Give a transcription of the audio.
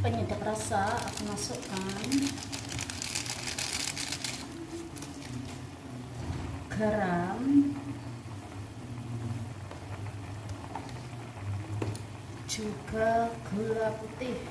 penyedap rasa aku masukkan garam, juga gula putih.